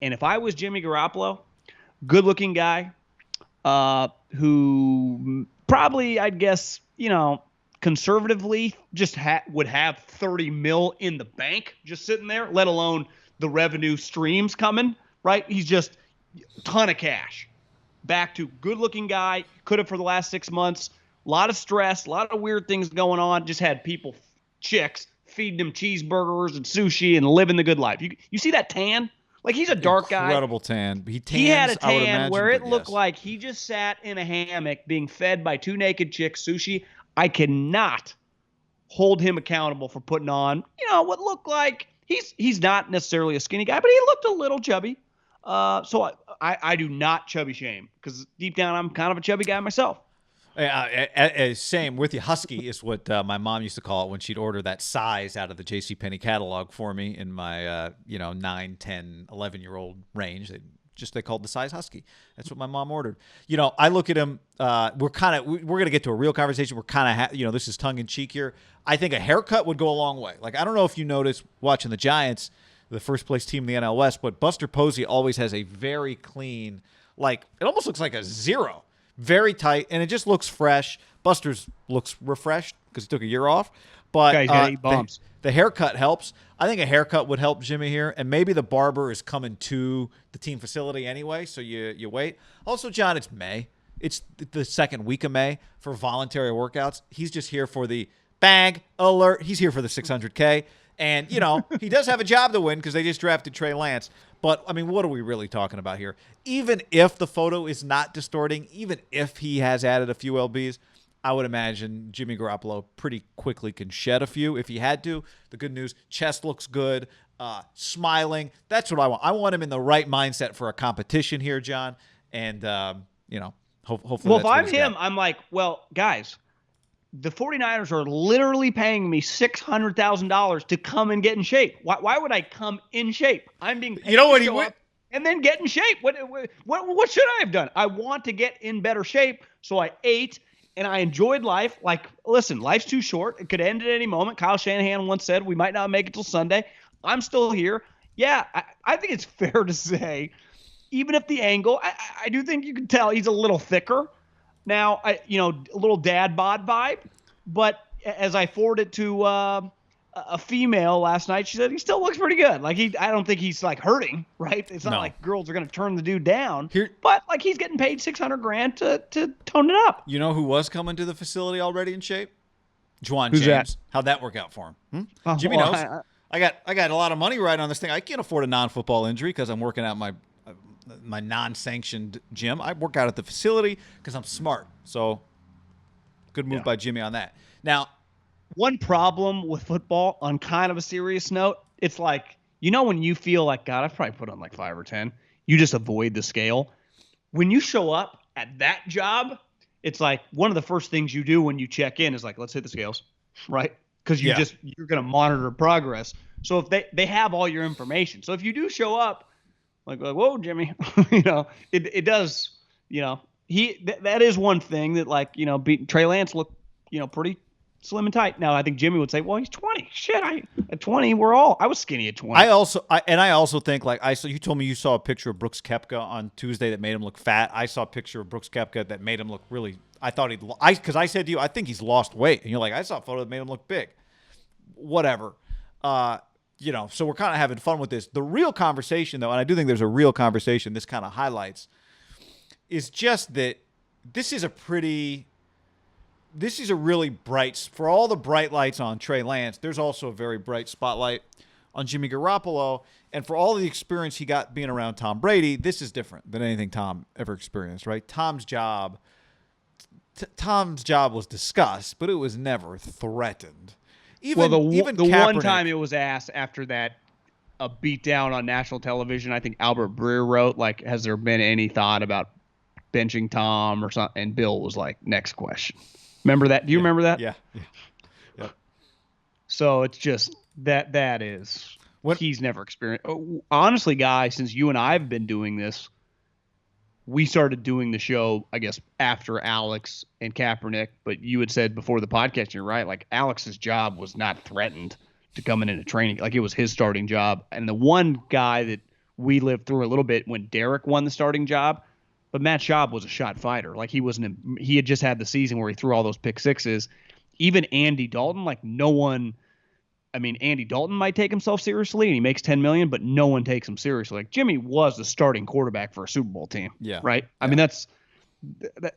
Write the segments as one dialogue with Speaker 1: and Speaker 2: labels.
Speaker 1: And if I was Jimmy Garoppolo, good-looking guy, who probably, I'd guess, conservatively just would have 30 mil in the bank just sitting there, let alone the revenue streams coming, right? He's just a ton of cash. Back to good-looking guy, could have for the last 6 months. A lot of stress, a lot of weird things going on. Just had people, chicks, feeding him cheeseburgers and sushi and living the good life. You see that tan? Like, he's a dark guy.
Speaker 2: Incredible tan. He
Speaker 1: He had
Speaker 2: tans,
Speaker 1: a
Speaker 2: I would
Speaker 1: tan
Speaker 2: imagine,
Speaker 1: where it
Speaker 2: but
Speaker 1: looked
Speaker 2: yes.
Speaker 1: like he just sat in a hammock being fed by two naked chicks sushi. I cannot hold him accountable for putting on, what looked like he's not necessarily a skinny guy, but he looked a little chubby. So I do not chubby shame because deep down I'm kind of a chubby guy myself.
Speaker 2: Same with you. Husky is what my mom used to call it when she'd order that size out of the JCPenney catalog for me in my 9, 10, 11-year-old range. They called the size Husky. That's what my mom ordered. I look at him. We're going to get to a real conversation. We're kind of this is tongue in cheek here. I think a haircut would go a long way. Like, I don't know if you noticed watching the Giants, the first place team in the NL West, but Buster Posey always has a very clean, like, it almost looks like a zero. Very tight, and it just looks fresh. Buster's looks refreshed because he took a year off. But
Speaker 1: Guy's got 8 bumps.
Speaker 2: The haircut helps. I think a haircut would help Jimmy here, and maybe the barber is coming to the team facility anyway, so you wait. Also, John, it's May. It's the second week of May for voluntary workouts. He's just here for the bag alert. He's here for the 600K. And, he does have a job to win because they just drafted Trey Lance. But, I mean, what are we really talking about here? Even if the photo is not distorting, even if he has added a few LBs, I would imagine Jimmy Garoppolo pretty quickly can shed a few if he had to. The good news, chest looks good, smiling. That's what I want. I want him in the right mindset for a competition here, John. And, hopefully
Speaker 1: Well,
Speaker 2: that's
Speaker 1: if I'm
Speaker 2: what
Speaker 1: him, I'm like, well, guys, the 49ers are literally paying me $600,000 to come and get in shape. Why would I come in shape? I'm being paid to show up and then get in shape. What should I have done? I want to get in better shape, so I ate and I enjoyed life. Like, listen, life's too short. It could end at any moment. Kyle Shanahan once said we might not make it till Sunday. I'm still here. Yeah, I think it's fair to say, even if the angle, I do think you can tell he's a little thicker. Now, a little dad bod vibe, but as I forwarded to a female last night, she said he still looks pretty good. Like, I don't think he's like hurting, right? It's not like girls are going to turn the dude down, but like he's getting paid $600,000 to tone it up.
Speaker 2: You know who was coming to the facility already in shape? Juwan
Speaker 1: Who's
Speaker 2: James.
Speaker 1: that?
Speaker 2: How'd that work out for him? Jimmy knows. I got a lot of money riding on this thing. I can't afford a non-football injury because I'm working out my non-sanctioned gym. I work out at the facility because I'm smart. So good move by Jimmy on that. Now,
Speaker 1: one problem with football on kind of a serious note, it's like, when you feel like, God, I've probably put on like 5 or 10, you just avoid the scale. When you show up at that job, it's like one of the first things you do when you check in is like, let's hit the scales, right? Because you're going to monitor progress. So if they have all your information. So if you do show up, like, whoa, Jimmy, it does, that is one thing that, like, Trey Lance looked, pretty slim and tight. Now, I think Jimmy would say, well, he's 20. Shit, at 20, I was skinny at 20.
Speaker 2: I also think, like, you told me you saw a picture of Brooks Koepka on Tuesday that made him look fat. I saw a picture of Brooks Koepka that made him look really, because I said to you, I think he's lost weight. And you're like, I saw a photo that made him look big. Whatever. So we're kind of having fun with this. The real conversation, though, and I do think there's a real conversation this kind of highlights, is just that this is a really bright, for all the bright lights on Trey Lance, there's also a very bright spotlight on Jimmy Garoppolo. And for all the experience he got being around Tom Brady, this is different than anything Tom ever experienced, right? Tom's job was discussed, but it was never threatened. Even
Speaker 1: the
Speaker 2: Kaepernick,
Speaker 1: one time it was asked after that, a beatdown on national television, I think Albert Breer wrote, like, has there been any thought about benching Tom or something? And Bill was like, next question. Remember that? Do you remember that?
Speaker 2: Yeah.
Speaker 1: So it's just that is what he's never experienced. Honestly, guys, since you and I have been doing this, we started doing the show, I guess, after Alex and Kaepernick, but you had said before the podcast, you're right, like Alex's job was not threatened to come into training. Like, it was his starting job. And the one guy that we lived through a little bit when Derek won the starting job. But Matt Schaub was a shot fighter. Like he had just had the season where he threw all those pick sixes. Even Andy Dalton, like no one. I mean, Andy Dalton might take himself seriously, and he makes $10 million, but no one takes him seriously. Like Jimmy was the starting quarterback for a Super Bowl team.
Speaker 2: Yeah.
Speaker 1: Right. I mean,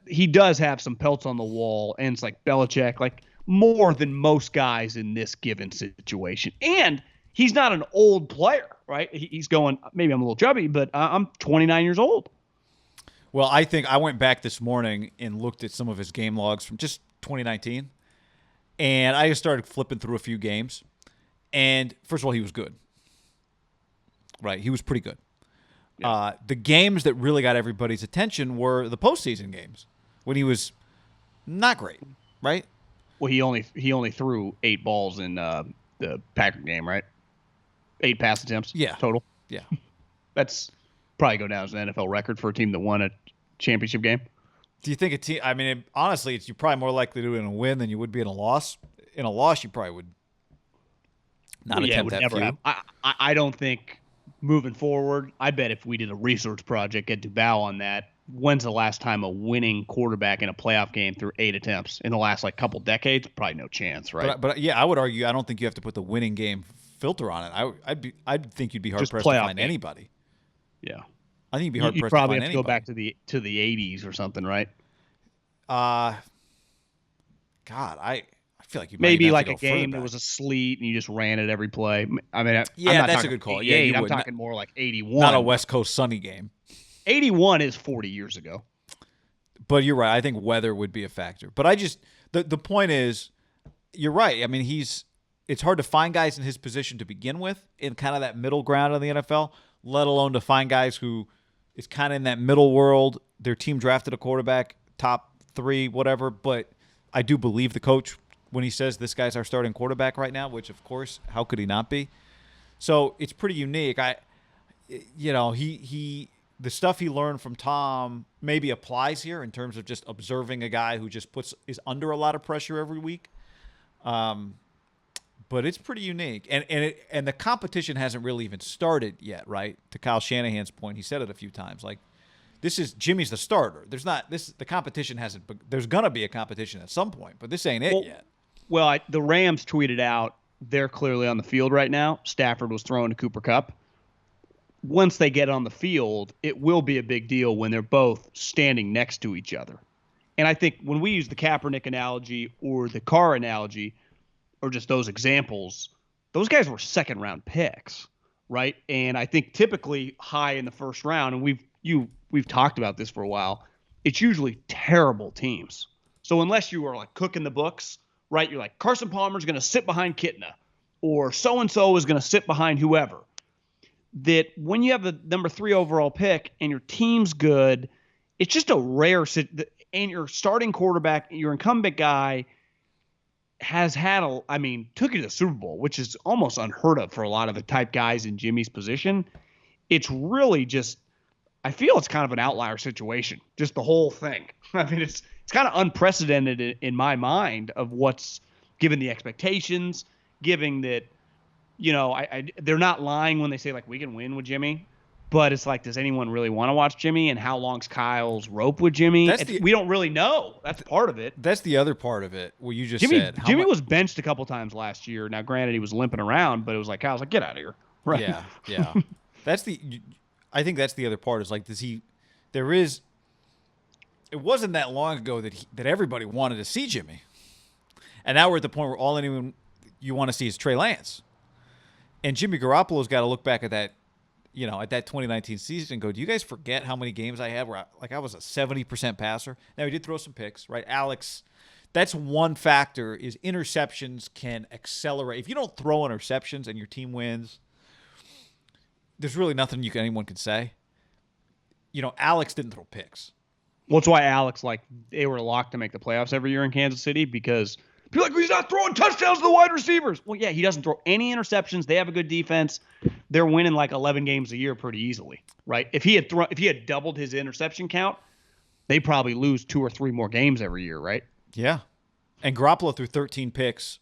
Speaker 1: he does have some pelts on the wall, and it's like Belichick, like more than most guys in this given situation. And he's not an old player, right? He's going. Maybe I'm a little chubby, but I'm 29 years old.
Speaker 2: Well, I think I went back this morning and looked at some of his game logs from just 2019, and I just started flipping through a few games. And first of all, he was good. Right? He was pretty good. Yeah. The games that really got everybody's attention were the postseason games when he was not great, right?
Speaker 1: Well, he only threw 8 balls in the Packer game, right? 8 pass attempts total.
Speaker 2: Yeah.
Speaker 1: That's probably go down as an NFL record for a team that won a championship game.
Speaker 2: Do you think a team – I mean, honestly, you're probably more likely to do it in a win than you would be in a loss. In a loss, you probably would not attempt that few.
Speaker 1: I don't think moving forward, I bet if we did a research project at Duval on that, when's the last time a winning quarterback in a playoff game threw 8 attempts? In the last couple decades? Probably no chance, right?
Speaker 2: But yeah, I would argue I don't think you have to put the winning game filter on it. I'd think you'd be hard pressed to find anybody.
Speaker 1: Yeah.
Speaker 2: I think you'd be hard pressed
Speaker 1: to find anybody. You probably have
Speaker 2: to
Speaker 1: go back to the 80s or something, right?
Speaker 2: God, I feel like you
Speaker 1: maybe like a game that was a sleet and you just ran it every play. I mean,
Speaker 2: yeah, that's a good call. Yeah,
Speaker 1: I'm talking more like 81.
Speaker 2: Not a West Coast sunny game.
Speaker 1: 81 is 40 years ago.
Speaker 2: But you're right. I think weather would be a factor. But the point is, you're right. I mean, it's hard to find guys in his position to begin with in kind of that middle ground in the NFL, let alone to find guys who is kind of in that middle world. Their team drafted a quarterback, top 3, whatever. But I do believe the coach when he says this guy's our starting quarterback right now, which, of course, how could he not be? So it's pretty unique. The stuff he learned from Tom maybe applies here in terms of just observing a guy who just is under a lot of pressure every week. But it's pretty unique. And the competition hasn't really even started yet, right? To Kyle Shanahan's point, he said it a few times. Like, Jimmy's the starter. The competition hasn't. There's gonna be a competition at some point, but this ain't it yet.
Speaker 1: Well, the Rams tweeted out they're clearly on the field right now. Stafford was throwing to Cooper Kupp. Once they get on the field, it will be a big deal when they're both standing next to each other. And I think when we use the Kaepernick analogy or the Carr analogy, or just those examples, those guys were second-round picks, right? And I think typically high in the first round, and we've talked about this for a while, it's usually terrible teams. So unless you are like cooking the books, right? You're like, Carson Palmer's going to sit behind Kitna, or so-and-so is going to sit behind whoever. That when you have the number 3 overall pick and your team's good, it's just a rare and your starting quarterback, your incumbent guy has had took you to the Super Bowl, which is almost unheard of for a lot of the type guys in Jimmy's position. It's really just, I feel it's kind of an outlier situation, just the whole thing. I mean, it's kind of unprecedented in my mind of what's given the expectations, giving that, they're not lying when they say like we can win with Jimmy, but it's like, does anyone really want to watch Jimmy? And how long's Kyle's rope with Jimmy? We don't really know. That's part of it.
Speaker 2: That's the other part of it. What you just
Speaker 1: said. Jimmy was benched a couple times last year. Now, granted, he was limping around, but it was like Kyle's like, get out of here. Right?
Speaker 2: Yeah. I think that's the other part. Is like, it wasn't that long ago that everybody wanted to see Jimmy, and now we're at the point where all anyone you want to see is Trey Lance. And Jimmy Garoppolo's got to look back at that, at that 2019 season and go, do you guys forget how many games I had where I was a 70% passer? Now, he did throw some picks, right? Alex, that's one factor is interceptions can accelerate. If you don't throw interceptions and your team wins, there's really nothing anyone can say. Alex didn't throw picks.
Speaker 1: Well, that's why Alex, they were locked to make the playoffs every year in Kansas City because people are like, he's not throwing touchdowns to the wide receivers. Well, yeah, he doesn't throw any interceptions. They have a good defense. They're winning 11 games a year pretty easily, right? If he had doubled his interception count, they probably lose 2 or 3 more games every year, right?
Speaker 2: Yeah. And Garoppolo threw 13 picks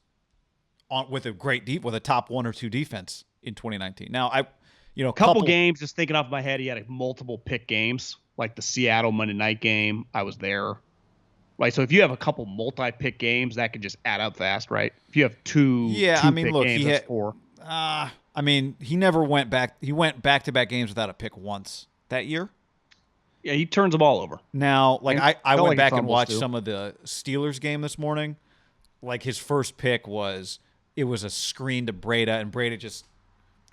Speaker 2: with a top 1 or 2 defense in 2019. Now,
Speaker 1: couple games, just thinking off my head, he had multiple pick games, like the Seattle Monday night game. I was there. Right, so if you have a couple multi-pick games, that could just add up fast, right? If you have two pick games, that's 4.
Speaker 2: He never went back. He went back-to-back games without a pick once that year.
Speaker 1: Yeah, he turns the ball over.
Speaker 2: Now, I went back and watched some of the Steelers game this morning. Like, his first pick was a screen to Breda, and Breda just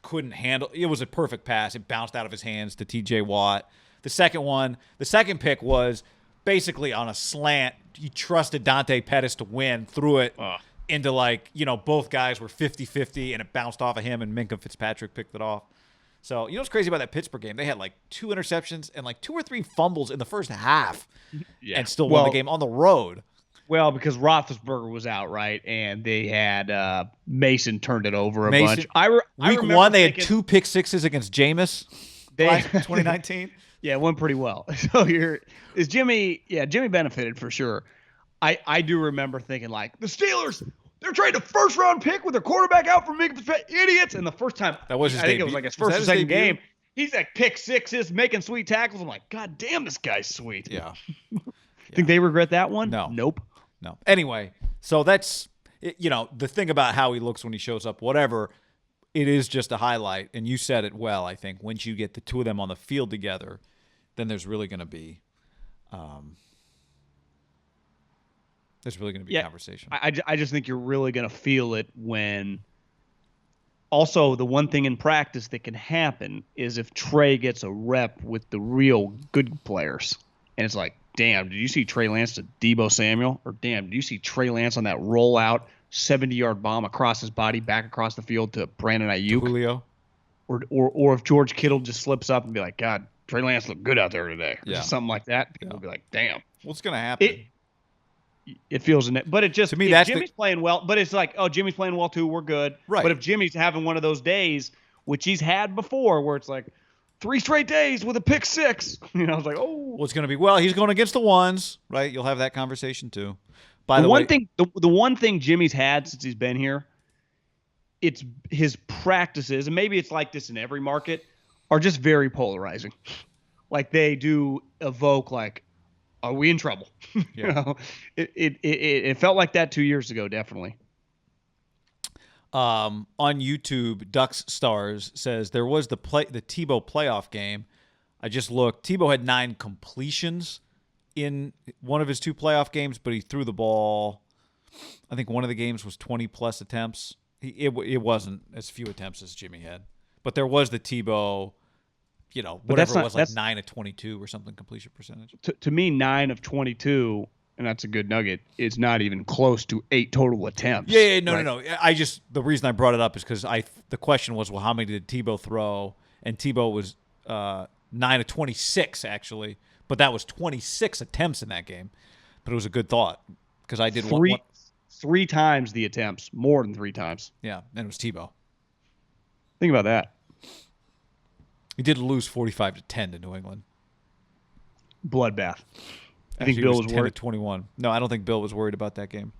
Speaker 2: couldn't handle. It was a perfect pass. It bounced out of his hands to T.J. Watt. The second pick was basically on a slant. He trusted Dante Pettis to win, threw it into both guys were 50-50, and it bounced off of him, and Minkah Fitzpatrick picked it off. So, what's crazy about that Pittsburgh game? They had 2 interceptions and 2 or 3 fumbles in the first half and still won the game on the road.
Speaker 1: Well, because Roethlisberger was out, right? And they had Mason turned it over a bunch.
Speaker 2: Week 1, they had 2 pick sixes against Jameis. 2019.
Speaker 1: Yeah, it went pretty well. So Jimmy benefited for sure. I do remember thinking the Steelers, they're trading a first-round pick with their quarterback out for idiots. And the first time,
Speaker 2: that was his
Speaker 1: I think
Speaker 2: debut.
Speaker 1: it was his first or second game. He's pick sixes, making sweet tackles. I'm like, God damn, this guy's sweet.
Speaker 2: Yeah.
Speaker 1: Think they regret that one?
Speaker 2: No.
Speaker 1: Nope.
Speaker 2: No. Anyway, so that's the thing about how he looks when he shows up. Whatever. It is just a highlight, and you said it well, I think. Once you get the two of them on the field together, then there's really going to be conversation.
Speaker 1: I just think you're really going to feel it when – also, the one thing in practice that can happen is if Trey gets a rep with the real good players, and it's like, damn, did you see Trey Lance to Deebo Samuel? Or damn, did you see Trey Lance on that rollout 70-yard bomb across his body back across the field to Brandon Ayuk?
Speaker 2: Julio.
Speaker 1: Or if George Kittle just slips up and be like, God, Trey Lance looked good out there today. Or
Speaker 2: Yeah.
Speaker 1: something like that. People will be like, damn.
Speaker 2: What's going to happen?
Speaker 1: It feels in it. But it just,
Speaker 2: to me,
Speaker 1: if Jimmy's playing well, but it's like, oh, Jimmy's playing well too, we're good.
Speaker 2: Right.
Speaker 1: But if Jimmy's having one of those days, which he's had before, where it's like 3 straight days with a pick 6, it's like, oh.
Speaker 2: Well, it's going to be, he's going against the ones, right? You'll have that conversation too. By
Speaker 1: the one thing Jimmy's had since he's been here, it's his practices, and maybe it's like this in every market, are just very polarizing. They do evoke are we in trouble?
Speaker 2: Yeah.
Speaker 1: It felt like that 2 years ago, definitely.
Speaker 2: On YouTube, Ducks Stars says there was the Tebow playoff game. I just looked. Tebow had 9 completions in one of his 2 playoff games, but he threw the ball. I think one of the games was 20-plus attempts. It wasn't as few attempts as Jimmy had. But there was the Tebow, whatever it was, 9 of 22 or something completion percentage.
Speaker 1: To me, 9 of 22, and that's a good nugget, is not even close to 8 total attempts.
Speaker 2: Yeah, no. The reason I brought it up is because the question was, well, how many did Tebow throw? And Tebow was 9 of 26, actually. But that was 26 attempts in that game. But it was a good thought because I did
Speaker 1: three times the attempts, more than 3 times.
Speaker 2: Yeah, and it was Tebow.
Speaker 1: Think about that.
Speaker 2: He did lose 45-10 to New England.
Speaker 1: Bloodbath. I
Speaker 2: think
Speaker 1: think Bill was
Speaker 2: 10
Speaker 1: worried.
Speaker 2: 21. No, I don't think Bill was worried about that game.